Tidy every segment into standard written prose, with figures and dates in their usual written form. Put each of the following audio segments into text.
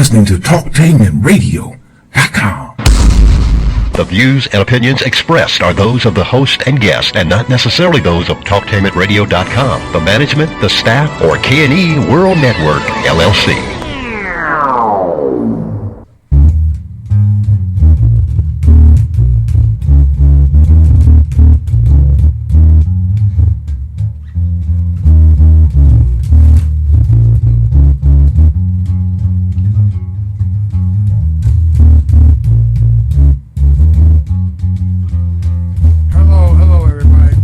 listening to TalkTainmentRadio.com. The views and opinions expressed are those of the host and guest and not necessarily those of TalkTainmentRadio.com, the management, the staff, or K&E World Network, LLC. Hello, everybody.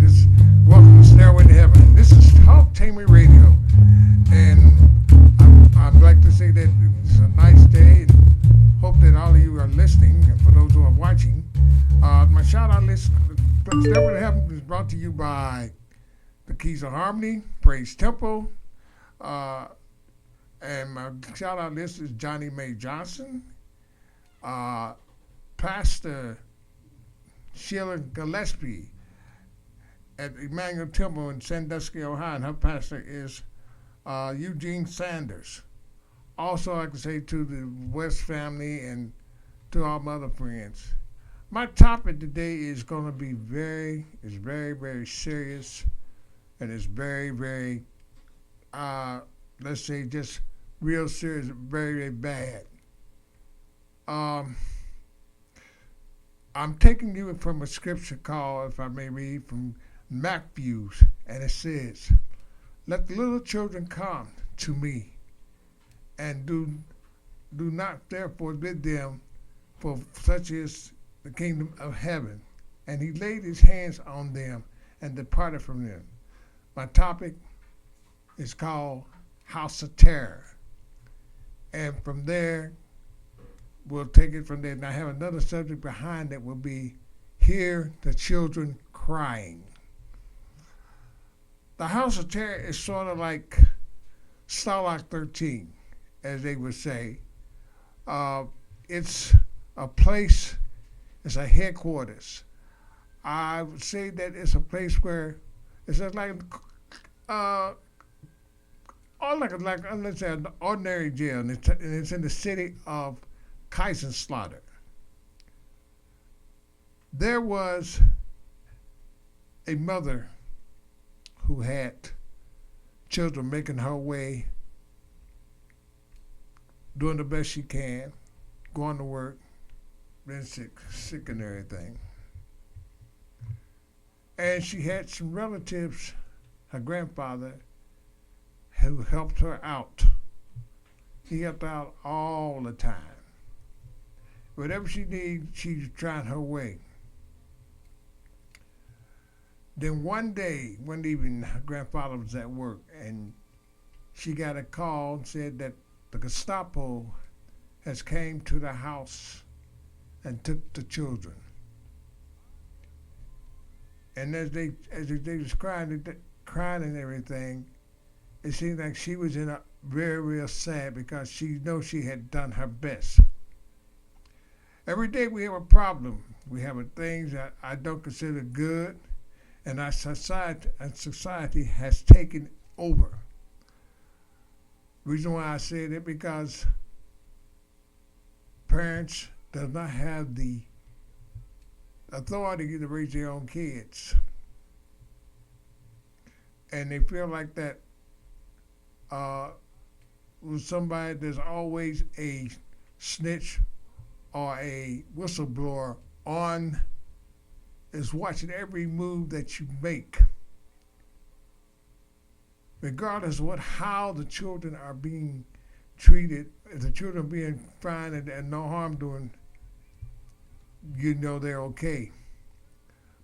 Welcome to Stairway to Heaven. This is Talktainment Radio, and I'd like to say that it's a nice day, and hope that all of you are listening. And for those who are watching, my shout-out list, Stairway to Heaven, is brought to you by the Keys of Harmony, Praise Temple, and my shout-out list is Johnny Mae Johnson, Pastor Sheila Gillespie at Emmanuel Temple in Sandusky, Ohio, and her pastor is Eugene Sanders. Also, I can say to the West family and to all my other friends. My topic today is going to be very, very serious, and it's very, let's say, just real serious, very bad. I'm taking you from a scripture called, if I may read, from Matthew, and it says, "Let the little children come to me, and do not therefore forbid them, for such is the kingdom of heaven. And he laid his hands on them and departed from them." My topic is called House of Terror. And from there, we'll take it from there. And I have another subject behind that will be Hear the Children Crying. The House of Terror is sort of like Starlock 13, as they would say. It's a place, it's a headquarters. I would say that it's a place where it's just like let's say an ordinary jail, and it's in the city of Kaiserslautern. There was a mother who had children making her way, doing the best she can, going to work, been sick and everything. And she had some relatives, her grandfather, who helped her out. He helped out all the time. Whatever she needed, she was trying her way. Then one evening, her grandfather was at work, and she got a call and said that the Gestapo has came to the house and took the children. And as they was crying and everything, it seemed like she was in a very, real sad, because she knows she had done her best. Every day we have a problem. We have things that I don't consider good, and our society has taken over. Reason why I say that, because parents does not have the authority to raise their own kids, and they feel like that with somebody, there's always a snitch or a whistleblower is watching every move that you make, regardless of how the children are being treated. If the children are being fine and no harm doing, you know they're okay.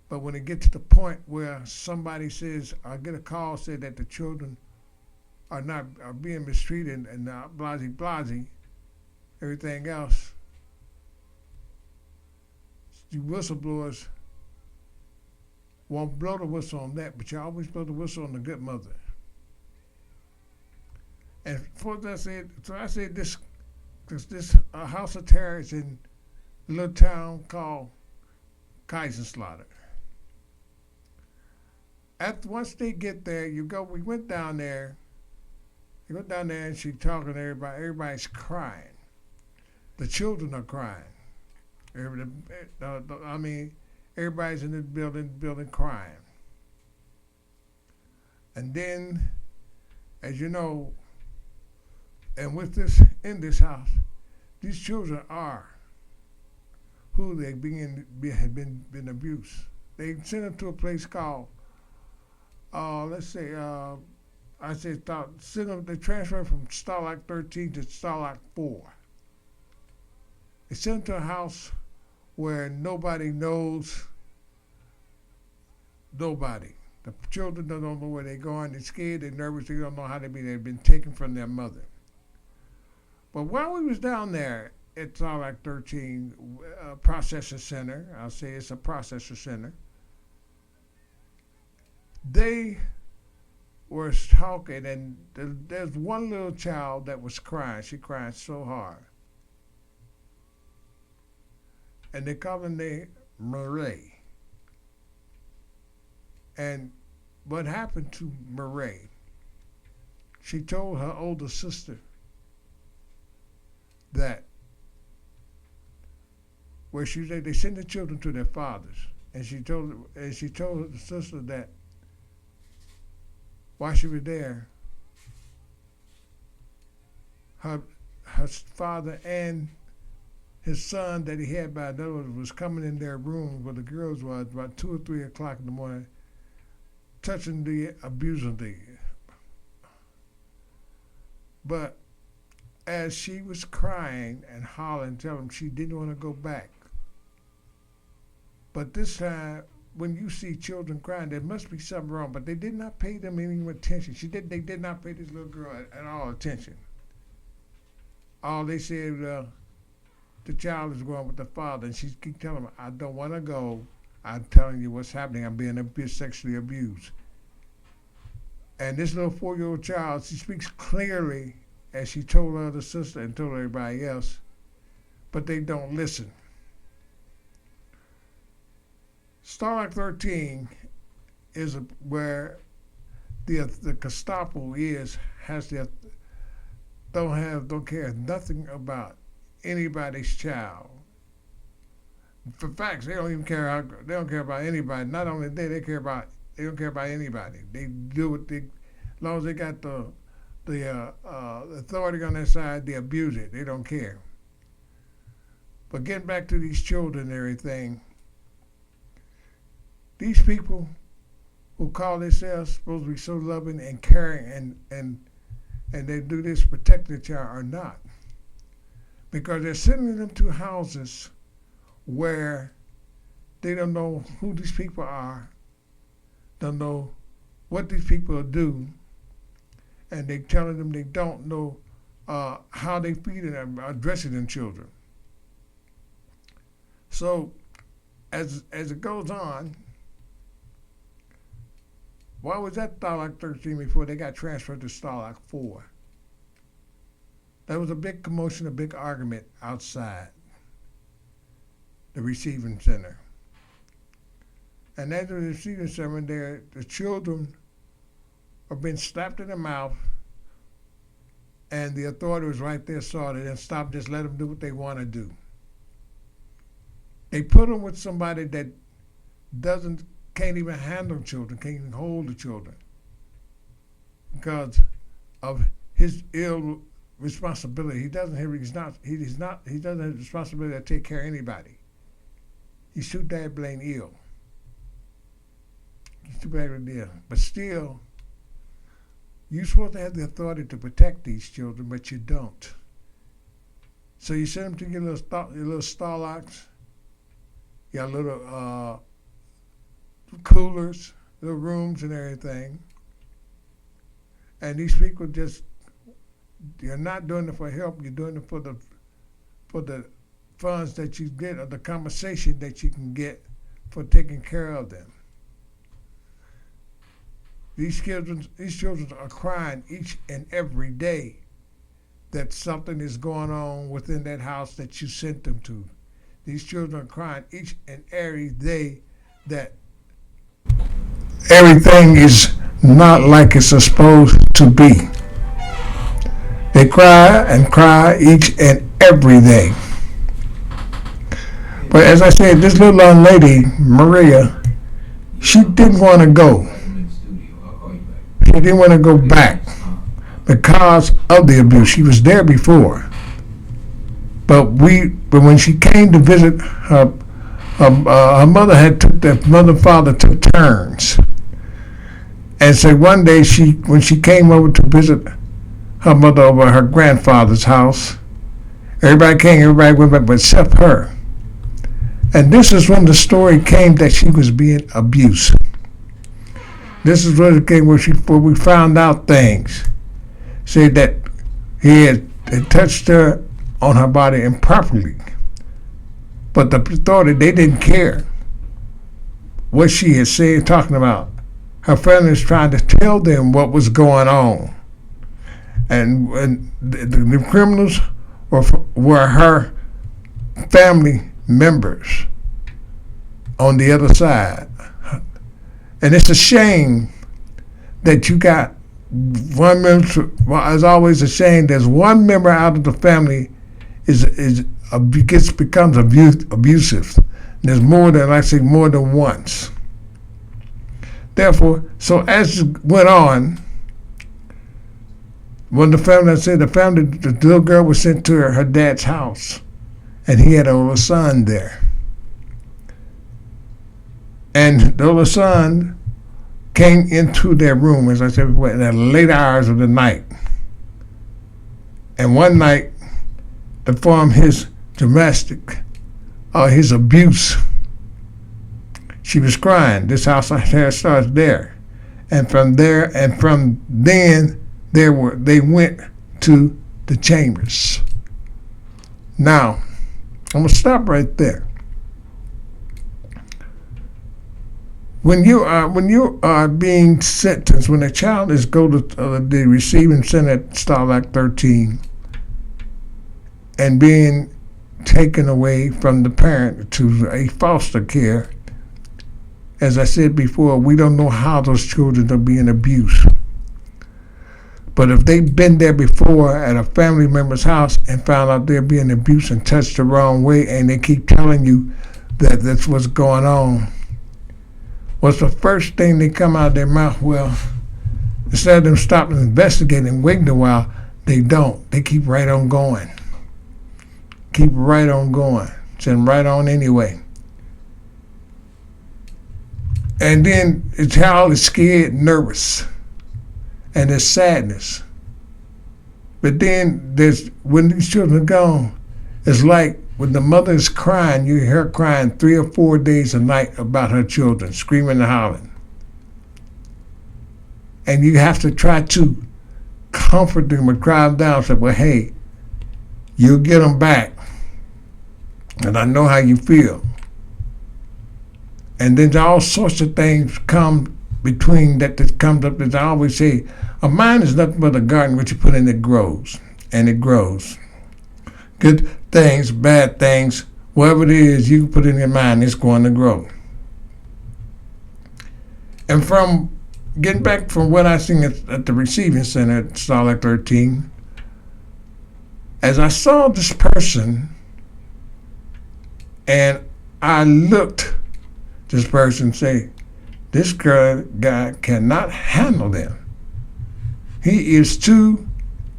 But when it gets to the point where somebody says, I get a call, say that the children are being mistreated and blasey, everything else, the whistleblowers won't blow the whistle on that, but you always blow the whistle on the good mother. And for that, I said this, because this House of Terror is in a little town called Kaiserslautern. Once they get there, we went down there. You go down there and she's talking to everybody. Everybody's crying. The children are crying. Everybody's in the building crying. And then, as you know, and with this in this house, these children are who they had been abused. They sent them to a place called, they transferred from Starlock 13 to Starlock 4. They sent them to a house where nobody knows nobody. The children don't know where they're going. They're scared. They're nervous. They don't know how to be. They've been taken from their mother. But while we was down there at Starlock 13 processor center, I'll say it's a processor center, they were talking, and there's one little child that was crying. She cried so hard. And they called her name Marie. And what happened to Marie, she told her older sister that they send the children to their fathers, and she told the sister that while she was there, her father and his son that he had by another was coming in their room where the girls was about 2 or 3 o'clock in the morning, touching the, abusing the. But as she was crying and hollering, telling them she didn't want to go back. But this time, when you see children crying, there must be something wrong. But they did not pay them any attention. They did not pay this little girl at all attention. All they said, the child is going with the father, and she keep telling them, I don't want to go. I'm telling you what's happening. I'm being sexually abused. And this little 4-year-old child, she speaks clearly, as she told her other sister and told everybody else, but they don't listen. Starlock 13 is where the Gestapo don't care nothing about anybody's child. For facts, they don't care about anybody. Not only that, they don't care about anybody. They do what as long as they got the authority on their side, they abuse it. They don't care. But getting back to these children and everything, these people who call themselves supposed to be so loving and caring and they do this to protect the child are not. Because they're sending them to houses where they don't know who these people are, don't know what these people do, and they're telling them they don't know how they feed and are dressing them children. So as it goes on, why was that Starlock 13 before they got transferred to Starlock 4? There was a big commotion, a big argument outside the receiving center. And at the receiving center, the children are being slapped in the mouth, and the authority was right there, saw it, and stopped, just let them do what they want to do. They put them with somebody that can't even handle children, can't even hold the children because of his ill responsibility. He doesn't have the responsibility to take care of anybody. He's too dabbling ill. He's too badly ill. But still, you're supposed to have the authority to protect these children, but you don't. So you send them to your little Starlocks, your little coolers, little rooms and everything. And these people you're not doing it for help, you're doing it for the funds that you get or the compensation that you can get for taking care of them. These children are crying each and every day that something is going on within that house that you sent them to. These children are crying each and every day that everything is not like it's supposed to be. They cry and cry each and every day. But as I said, this little young lady, Maria, she didn't want to go. She didn't want to go back because of the abuse. She was there before. But when she came to visit her mother mother and father took turns. And so one day when she came over to visit her mother over at her grandfather's house, everybody went back but except her. And this is when the story came that she was being abused. This is when it came where we found out things. Said that he had touched her on her body improperly. But the authority, they didn't care what she had said, talking about. Her family was trying to tell them what was going on. And the criminals were her family members on the other side. And it's a shame that you got one member. Well, it's always a shame. There's one member out of the family becomes abusive. There's more than once. Therefore, so as it went on, when the little girl was sent to her dad's house, and he had a little son there. And the little son came into their room, as I said before, in the late hours of the night. And one night, to form his his abuse, she was crying. This house starts there. And from then, they went to the chambers. Now, I'm going to stop right there. When you are being sentenced, when a child is go to the receiving center at Starlight 13 and being taken away from the parent to a foster care, as I said before, we don't know how those children are being abused. But if they've been there before at a family member's house and found out they're being abused and touched the wrong way, and they keep telling you that that's what's going on, what's the first thing they come out of their mouth? Well, instead of them stopping and investigating and waiting a while, they don't. They keep right on going. Keep right on going. Send right on anyway. And then the child is scared, nervous, and there's sadness. But then when these children are gone, it's like when the mother is crying, you hear her crying 3 or 4 days a night about her children, screaming and hollering. And you have to try to comfort them or cry them down, say, well, hey, you'll get them back. And I know how you feel. And then all sorts of things come between that comes up. As I always say, a mind is nothing but a garden which you put in, it grows. And it grows. Good things, bad things, whatever it is you put in your mind, it's going to grow. And from getting back from what I seen at the receiving center at Starlight 13, as I saw this person and I looked this person say, this guy cannot handle them. He is too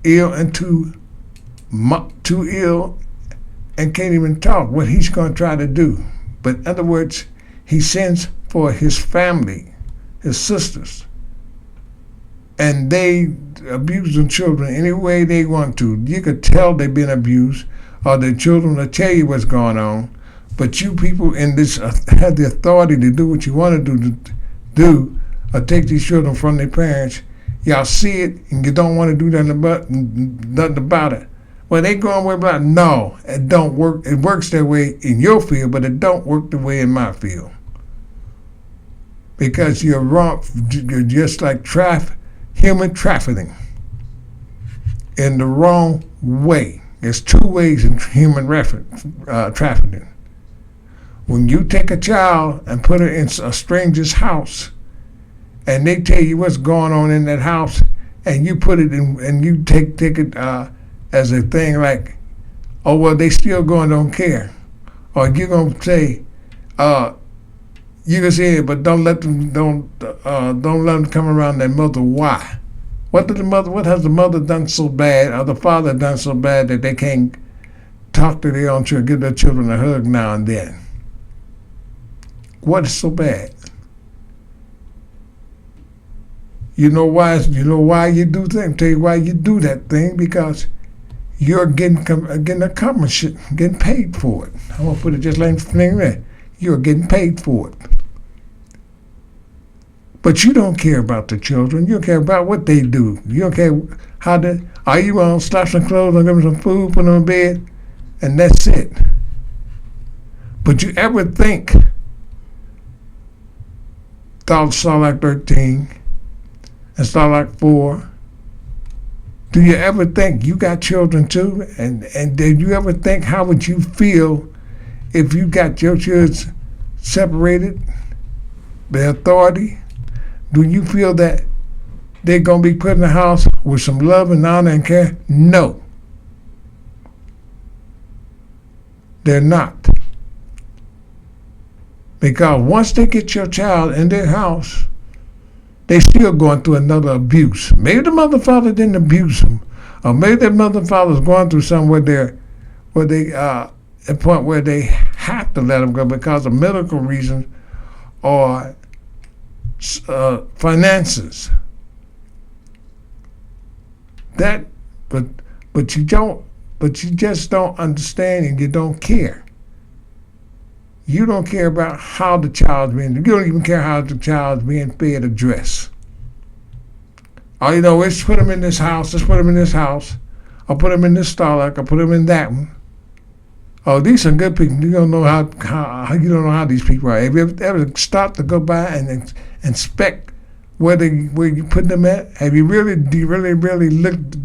ill and too ill and can't even talk what he's going to try to do. But in other words, he sends for his family, his sisters, and they abuse the children any way they want to. You could tell they've been abused, or the children will tell you what's going on. But you people in this have the authority to do what you want to do, or take these children from their parents. Y'all see it, and you don't want to do nothing about it. Well, they going way about it. No, it don't work. It works that way in your field, but it don't work the way in my field. Because you're wrong. You're just like human trafficking in the wrong way. There's 2 ways in human trafficking. When you take a child and put her in a stranger's house, and they tell you what's going on in that house, and you put it in, and you take it as a thing like, oh well, they still going, don't care, Or you're gonna say, you can say it, but don't let them come around their mother. Why? What has the mother done so bad, or the father done so bad that they can't talk to their own children, give their children a hug now and then? What is so bad? You know why? You know why you do things. Tell you why you do that thing, because you're getting accomplished, getting paid for it. I'm gonna put it just like that. You're getting paid for it. But you don't care about the children. You don't care about what they do. You don't care how they. Are you gonna slap some clothes and give them some food, put them in bed, and that's it? But you ever think? Starlight 13 and Starlight 4. Do you ever think you got children too? And did you ever think how would you feel if you got your children separated? The authority? Do you feel that they're going to be put in the house with some love and honor and care? No. They're not. Because once they get your child in their house, they still going through another abuse. Maybe the mother and father didn't abuse them, or maybe their mother and father's going through somewhere where they at a point where they have to let them go because of medical reasons or finances. But you just don't understand, and you don't care. You don't care about how the child's being. You don't even care how the child's being fed or dressed. Oh, you know, let's put them in this house. Let's put them in this house. I'll put them in this Starlight. I'll put them in that one. Oh, these are good people. You don't know how you don't know how these people are. Have you ever stopped to go by and inspect where you put them at? Have you really looked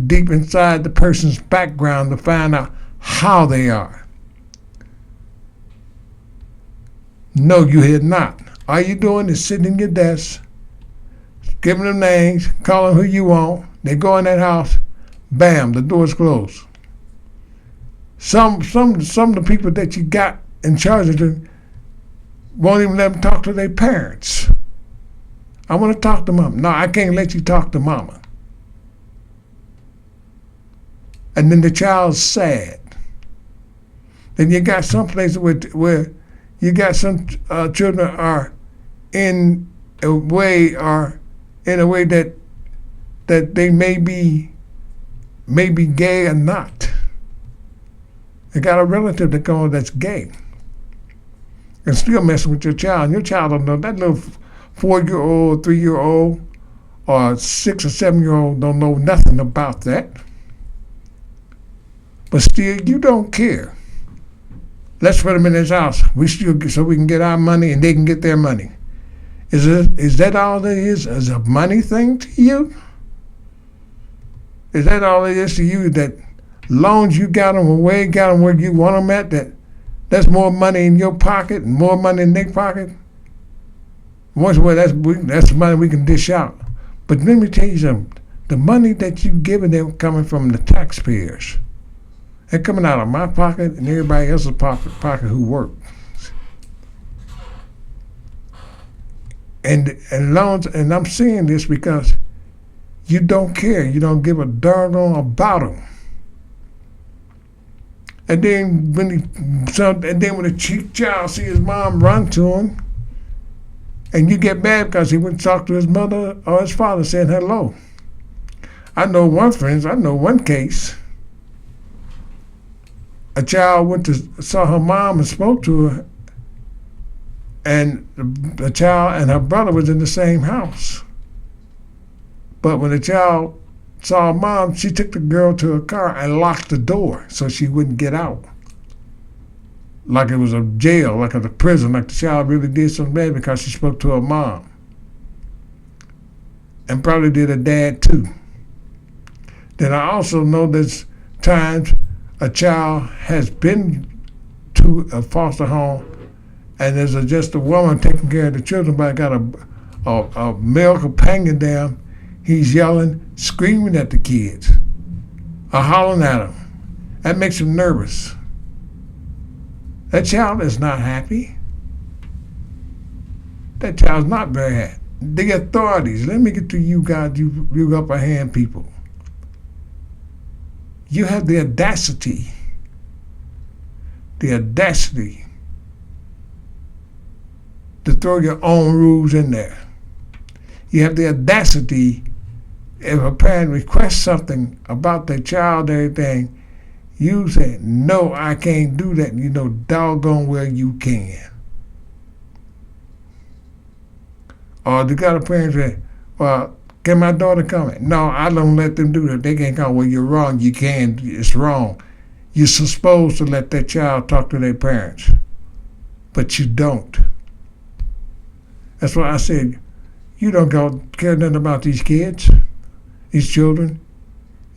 deep inside the person's background to find out how they are? No, you had not. All you doing is sitting in your desk, giving them names, calling who you want. They go in that house, bam, the door's closed. Some of the people that you got in charge of them won't even let them talk to their parents. I want to talk to mama. No, I can't let you talk to mama. And then the child's sad. Then you got some places where you got some children are in a way that they may be gay or not. They got a relative that's gay and still messing with your child. And your child don't know. That little 4-year-old, 3-year-old, or 6 or 7-year-old don't know nothing about that. But still, you don't care. Let's put them in this house. So we can get our money and they can get their money. Is that all it is? Is a money thing to you? Is that all it is to you? That long as you got them where you want them at, that's more money in your pocket and more money in their pocket? Once that's the money we can dish out. But let me tell you something. The money that you giving them coming from the taxpayers. They're coming out of my pocket and everybody else's pocket who work. And I'm saying this because you don't care. You don't give a doggone about them. And then when the cheap child see his mom run to him, and you get mad because he went to talk to his mother or his father saying hello. I know one case. A child saw her mom and spoke to her, and the child and her brother was in the same house. But when the child saw her mom, she took the girl to her car and locked the door so she wouldn't get out. Like it was a jail, like a prison, like the child really did something bad because she spoke to her mom. And probably did her dad too. Then I also know there's times a child has been to a foster home and there's just a woman taking care of the children, but got a male companion down. He's yelling, screaming at the kids, or hollering at them. That makes him nervous. That child is not happy. That child's not very happy. The authorities, let me get to you guys, you upper hand people. You have the audacity to throw your own rules in there. You have the audacity, if a parent requests something about their child or anything, you say, no, I can't do that. You know doggone well you can. Or you got a parent say, well, can my daughter come in? No, I don't let them do that. They can't come. Well, you're wrong. You can. It's wrong. You're supposed to let that child talk to their parents. But you don't. That's why I said, you don't care nothing about these kids, these children.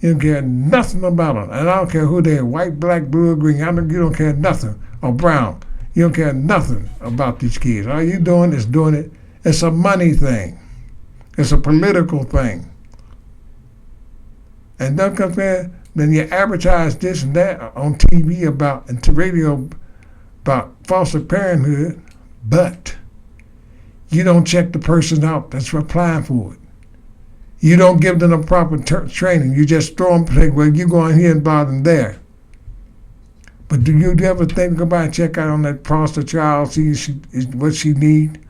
You don't care nothing about them. And I don't care who they are, white, black, blue, or green. You don't care nothing. Or brown. You don't care nothing about these kids. All you doing is doing it. It's a money thing. It's a political thing. And don't compare, then you advertise this and that on TV about, and to radio about foster parenthood, but you don't check the person out that's applying for it. You don't give them the proper training. You just throw them and say, well, you go in here and bother them there. But do you ever think, go by and check out on that foster child, see what she need?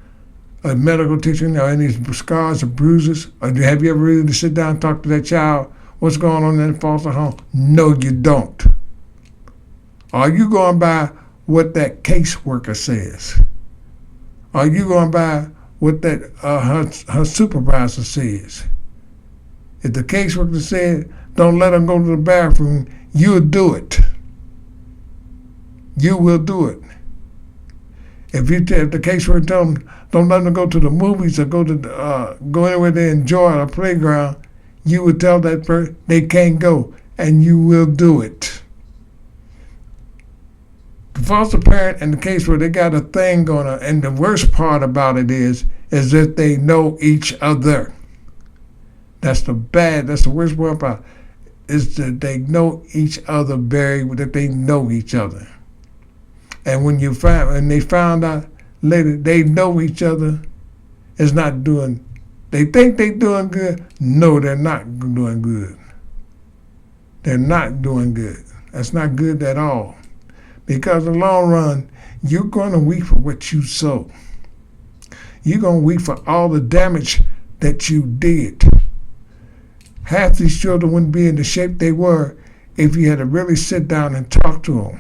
A medical attention or any scars or bruises? Or have you ever really sit down and talk to that child? What's going on in the foster home? No, you don't. Are you going by what that caseworker says? Are you going by what that her supervisor says? If the caseworker said, don't let them go to the bathroom, you'll do it. You will do it. If the caseworker tells them, don't let them go to the movies or go anywhere they enjoy at a playground, you would tell that person they can't go, and you will do it. The foster parent and the caseworker, they got a thing going on, and the worst part about it is that they know each other. That's the worst part about it, is that they know each other that they know each other. And when they found out later they know each other, is not doing, they think they're doing good. No, they're not doing good. They're not doing good. That's not good at all. Because in the long run, you're going to weep for what you sow. You're going to weep for all the damage that you did. Half these children wouldn't be in the shape they were if you had to really sit down and talk to them.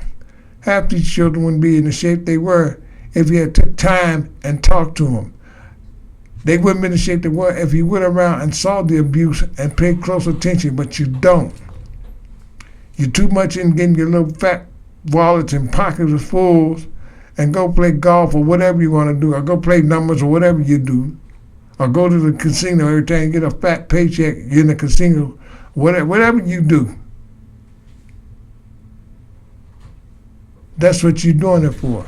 Half these children wouldn't be in the shape they were if you had took time and talked to them. They wouldn't be in the shape they were if you went around and saw the abuse and paid close attention, but you don't. You're too much in getting your little fat wallets and pockets of fools and go play golf or whatever you want to do, or go play numbers or whatever you do, or go to the casino every time you get a fat paycheck, you're in the casino, whatever you do. That's what you're doing it for.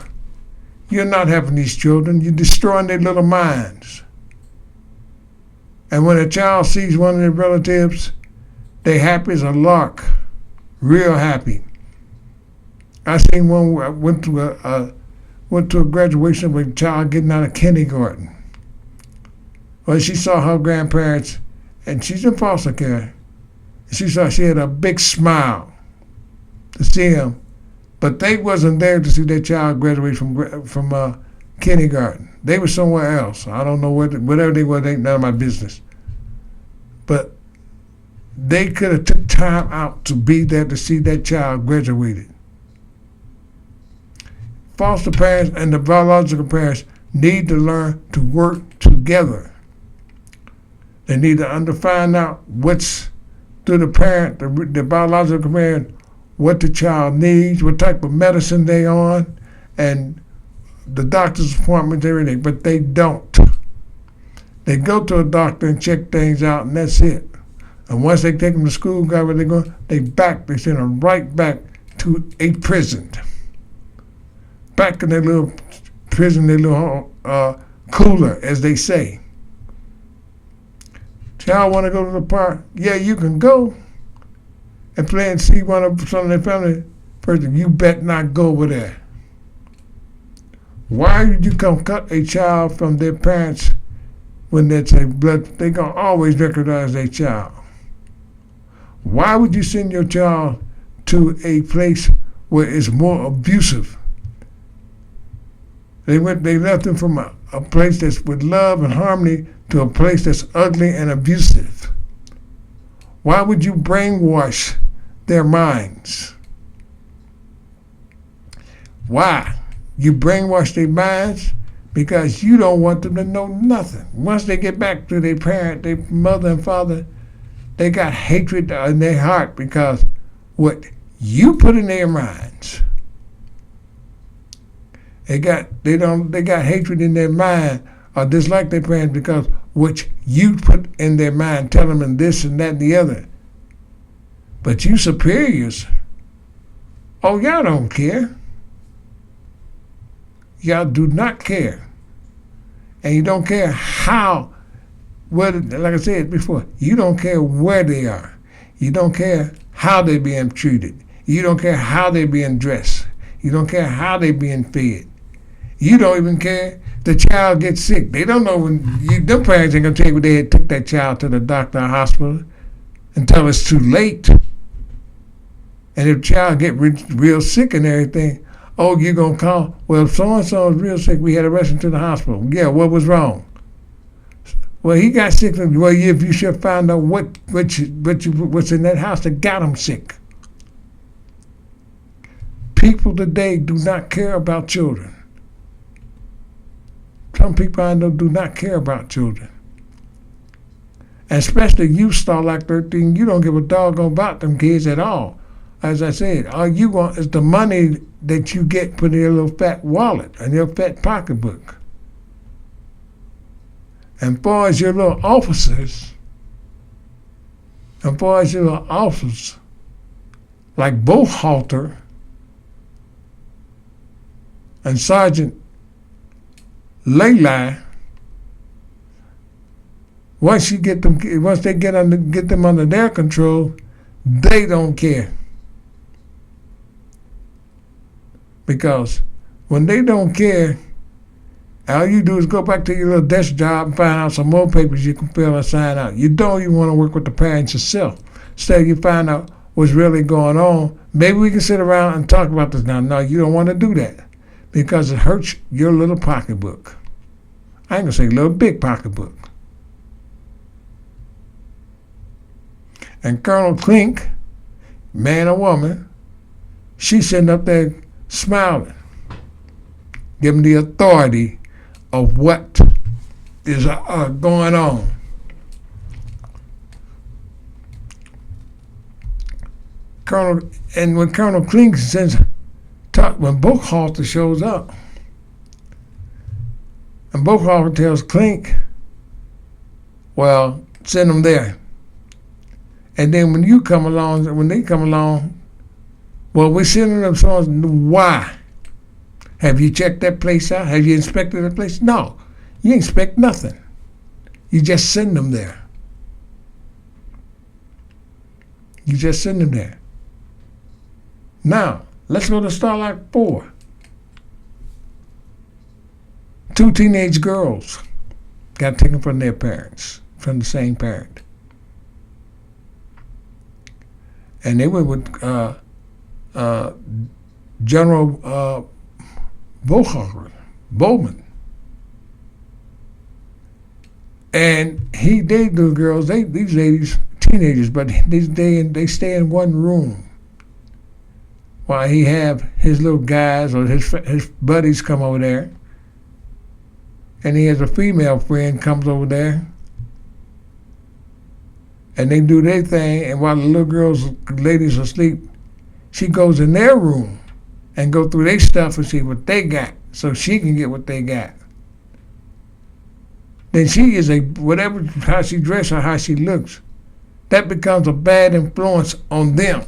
You're not helping these children. You're destroying their little minds. And when a child sees one of their relatives, they happy as a lark, real happy. I seen one. I went to a graduation of a child getting out of kindergarten. Well, she saw her grandparents, and she's in foster care. She had a big smile to see him. But they wasn't there to see their child graduate from kindergarten. They were somewhere else. I don't know whatever they were. Ain't none of my business. But they could have took time out to be there to see that child graduated. Foster parents and the biological parents need to learn to work together. They need to find out what's through the parent, the biological parent, what the child needs, what type of medicine they on, and the doctor's appointments, everything, but they don't. They go to a doctor and check things out, and that's it. And once they take them to school, got where they're going, they send them right back to a prison. Back in their little prison, their little cooler, as they say. Child want to go to the park? Yeah, you can go and play and see some of their family person. You bet not go over there. Why would you come cut a child from their parents when that's a blood? They're going to always recognize their child. Why would you send your child to a place where it's more abusive? They left them from a place that's with love and harmony to a place that's ugly and abusive. Why would you brainwash their minds? Why? You brainwash their minds because you don't want them to know nothing. Once they get back to their parent, their mother and father, they got hatred in their heart because what you put in their minds. They got hatred in their mind or dislike their parents because what you put in their mind, telling them this and that and the other. But you superiors, oh, y'all don't care. Y'all do not care. And you don't care how, like I said before, you don't care where they are. You don't care how they're being treated. You don't care how they're being dressed. You don't care how they're being fed. You don't even care the child gets sick. They don't know when, them parents ain't gonna tell you when they had took that child to the doctor or hospital until it's too late. And if the child get real sick and everything, oh, you're going to call, well, so-and-so is real sick, we had to rush him to the hospital. Yeah, what was wrong? Well, he got sick. Well, you should find out what's in that house that got him sick. People today do not care about children. Some people I know do not care about children. And especially you start like 13, you don't give a doggone about them kids at all. As I said, all you want is the money that you get put in your little fat wallet and your fat pocketbook. And far as your little officers, like Bohalter and Sergeant Layla, once they get them under their control, they don't care. Because when they don't care, all you do is go back to your little desk job and find out some more papers you can fill and sign out. You don't even want to work with the parents yourself. Instead, you find out what's really going on. Maybe we can sit around and talk about this now. No, you don't want to do that because it hurts your little pocketbook. I ain't going to say little big pocketbook. And Colonel Klink, man or woman, she's sitting up there smiling, giving the authority of what is going on. When Colonel Klink when Buchhalter shows up, and Buchhalter tells Klink, well, send them there. And then when they come along, well, we're sending them someone. Why? Have you checked that place out? Have you inspected that place? No, you inspect nothing. You just send them there. You just send them there. Now, let's go to Starlight 4. 2 teenage girls got taken from their parents, from the same parent. And they went with General Bowman. And the girls, these ladies, teenagers, but they stay in one room while he have his little guys or his buddies come over there. And he has a female friend comes over there. And they do their thing, and while the little ladies are asleep, she goes in their room and go through their stuff and see what they got so she can get what they got. Then she is how she dresses or how she looks, that becomes a bad influence on them.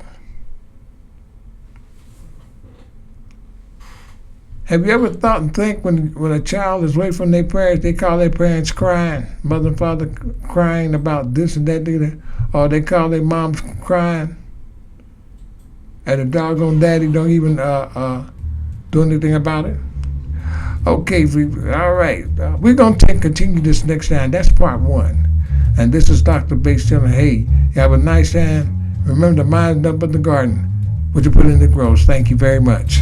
Have you ever thought and think when a child is away from their parents, they call their parents crying, mother and father crying about this and that, or they call their moms crying, and the doggone daddy don't even do anything about it? Okay, all right. We're going to continue this next time. That's part one. And this is Dr. Bates telling, hey, you have a nice time. Remember to mind up in the garden, what you put in the grows. Thank you very much.